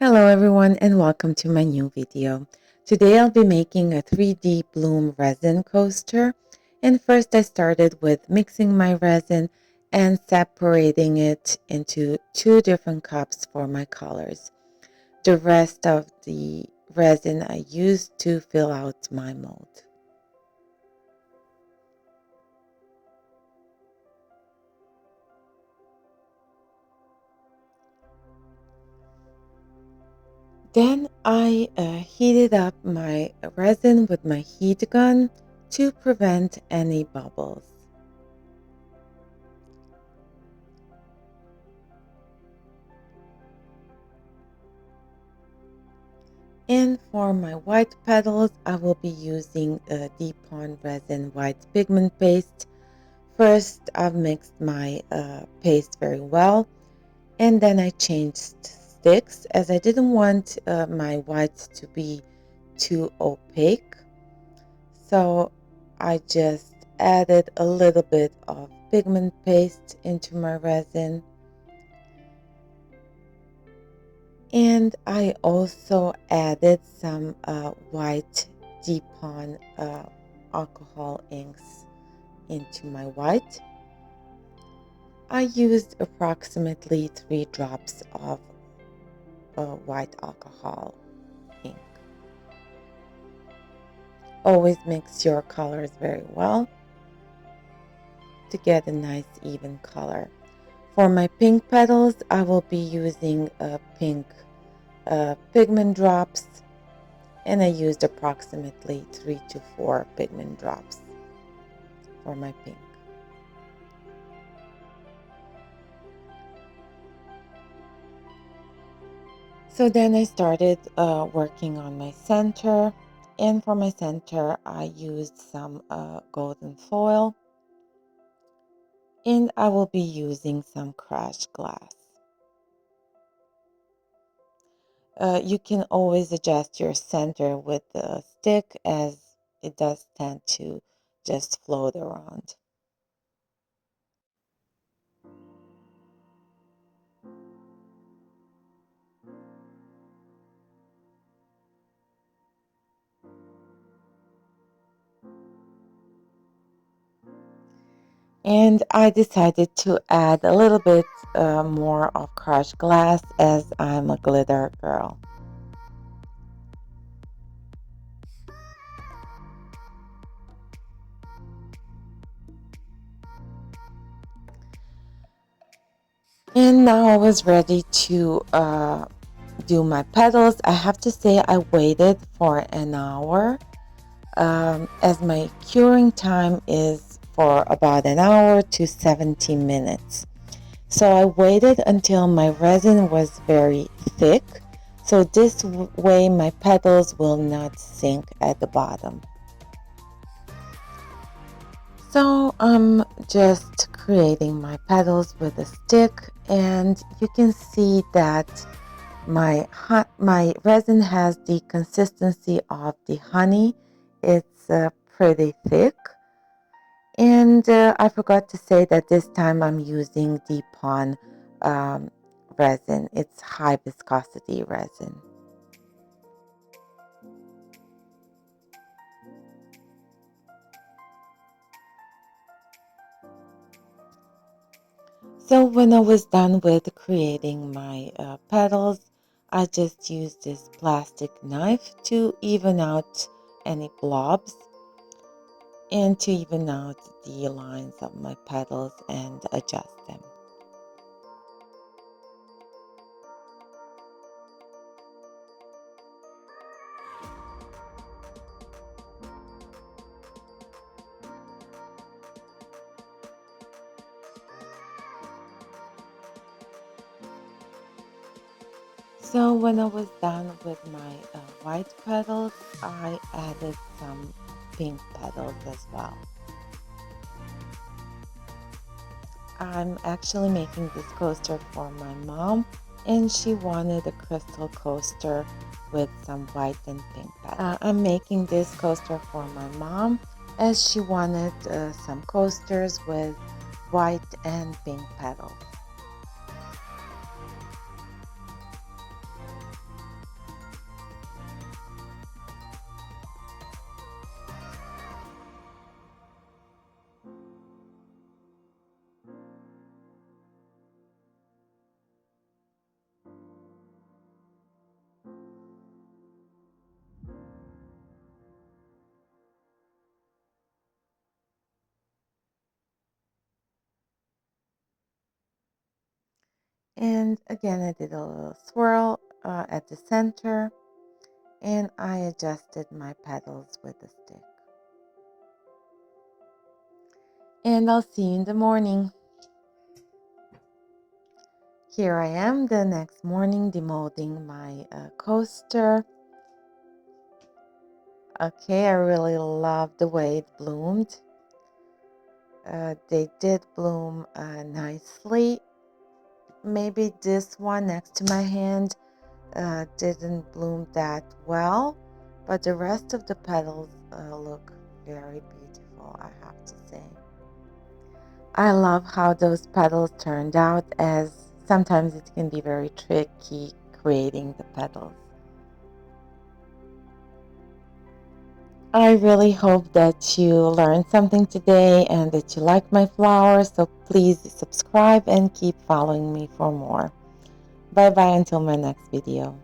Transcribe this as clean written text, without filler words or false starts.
Hello everyone and welcome to my new video. Today I'll be making a 3D bloom resin coaster, and first I started with mixing my resin and separating it into two different cups for my colors. The rest of the resin I used to fill out my mold. Then I heated up my resin with my heat gun to prevent any bubbles. And for my white petals, I will be using a Dipon resin white pigment paste. First, I've mixed my paste very well, and then I changed sticks as I didn't want my whites to be too opaque. So I just added a little bit of pigment paste into my resin. And I also added some white Dipon alcohol inks into my white. I used approximately 3 drops of white alcohol ink. Always mix your colors very well to get a nice even color. For my pink petals, I will be using pink pigment drops, and I used approximately 3 to 4 pigment drops for my pink. So then I started working on my center, and for my center I used some golden foil, and I will be using some crushed glass. You can always adjust your center with the stick as it does tend to just float around. And I decided to add a little bit more of crushed glass as I'm a glitter girl. And now I was ready to do my petals. I have to say I waited for an hour as my curing time is for about an hour to 70 minutes. So I waited until my resin was very thick, so this way my petals will not sink at the bottom. So I'm just creating my petals with a stick, and you can see that my resin has the consistency of the honey. It's pretty thick. And I forgot to say that this time I'm using Dipon resin. It's high viscosity resin. So when I was done with creating my petals, I just used this plastic knife to even out any blobs and to even out the lines of my petals and adjust them. So when I was done with my white petals, I added some pink petals as well. I'm actually making this coaster for my mom, and she wanted a crystal coaster with some white and pink petals. I'm making this coaster for my mom as she wanted some coasters with white and pink petals. And again, I did a little swirl at the center, and I adjusted my petals with a stick. And I'll see you in the morning. Here I am the next morning demolding my coaster. Okay, I really love the way it bloomed. They did bloom nicely. Maybe this one next to my hand didn't bloom that well, but the rest of the petals look very beautiful, I have to say. I love how those petals turned out, as sometimes it can be very tricky creating the petals. I really hope that you learned something today and that you like my flowers, so please subscribe and keep following me for more. Bye bye until my next video.